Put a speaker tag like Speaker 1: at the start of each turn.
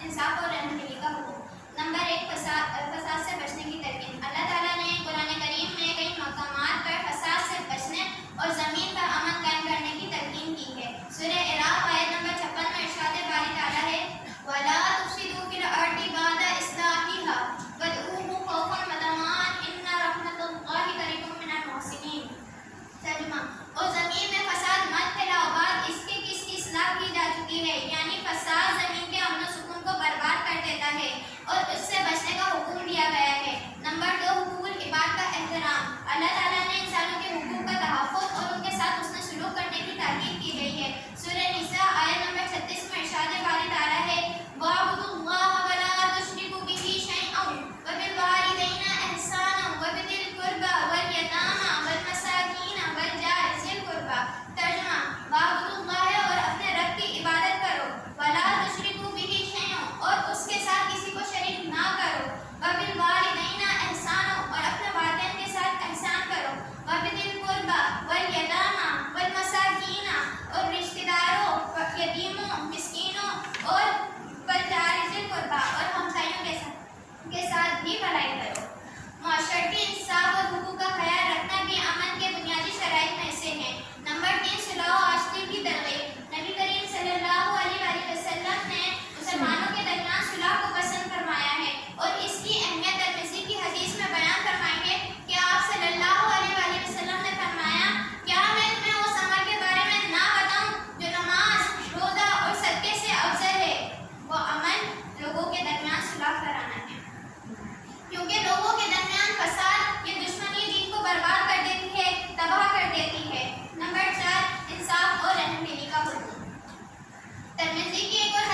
Speaker 1: انصاف اور رحم دلی کا حکم۔ نمبر 1، فساد سے بچنے کی تلقین۔ اللہ تعالیٰ نے قرآن کریم میں کئی مقامات پر فساد سے بچنے اور زمین پر امن قائم کرنے کی تلقین کی ہے۔ سورہ اعراف آیت نمبر 56 میں ارشاد باری تعالیٰ ہے وَلَا تُفْسِدُوا فِي الْأَرْضِ بَعْدَ إِصْلَاحِهَا وَادْعُوهُ خَوْفًا وَطَمَعًا إِنَّ رَحْمَتَ اللَّهِ قَرِيبٌ مِنَ الْمُحْسِنِينَ۔ ترجمہ، اور زمین میں فساد مت پھیلاؤ بعد اس کے کس کی اصلاح کی جا چکی ہے، یعنی فساد زمین کے امن و سکون کو برباد کر دیتا ہے اور اس سے بچنے کا حکم دیا گیا ہے۔ نمبر 2، حقوق العباد کا احترام۔ اللہ تعالیٰ نے انسانوں کے حقوق کا تحفظ اور ان کے ساتھ حسن سلوک کرنے کی تاکید کی گئی ہے۔ سورہ نساء آیت نمبر 36 میں ارشاد باری تعالیٰ ہے وَاعْبُدُوا اللَّهَ وَلَا تُشْرِكُوا بِهِ شَيْئًا وَبِالْوَالِدَيْنِ إِحْسَانًا وَبِذِي الْقُرْبَىٰ وَالْيَتَامَىٰ وَالْمَسَاكِينِ وَالْجَارِ ذِي الْقُرْبَىٰ۔ ترجمہ، وَاعْبُدُوا اللَّهَ اور اپنے رب کی عبادت کرو، وَلَا تُشْرِكُوا بِهِ شَيْئًا اور اس کے ساتھ کسی کو شریک نہ کرو، وَبِالْوَالِدَيْنِ إِحْسَانًا اور اپنے والدین کے ساتھ احسان کرو، وَبِذِي الْقُرْبَىٰ وَالْيَتَامَىٰ وَالْمَسَاكِينِ اور رشتہ داروں، یتیموں، مسکینوں اور وَالْجَارِ ذِی الْقُرْبَىٰ اور ہمسایوں کے ساتھ بھی بھلائی کرو۔ معاشرتی انصاف اور حقوق کا خیال رکھنا بھی امن کے بنیادی شرائط میں سے ہے۔ نمبر 3، صلح و عاشقی کی ترغیب۔ نبی کریم صلی اللہ علیہ وآلہ وسلم نے مسلمانوں کے درمیان صلح کو پسند فرمایا ہے اور اس کی اہمیت ترمذی کی حدیث میں بیان فرمائیں گے کہ آپ صلی اللہ علیہ وآلہ وسلم نے فرمایا کیا میں تمہیں اس عمل کے بارے میں نہ بتاؤں جو نماز، روزہ اور صدقے سے افضل ہے؟ وہ عمل لوگوں کے درمیان صلح کرانا ہے، کیونکہ لوگوں کے درمیان فساد یا دشمنی دین کو برباد کر دیتی ہے، تباہ کر دیتی ہے۔ نمبر 4، انصاف اور رحم دلی کا حکم۔ ترمذی کی ایک اور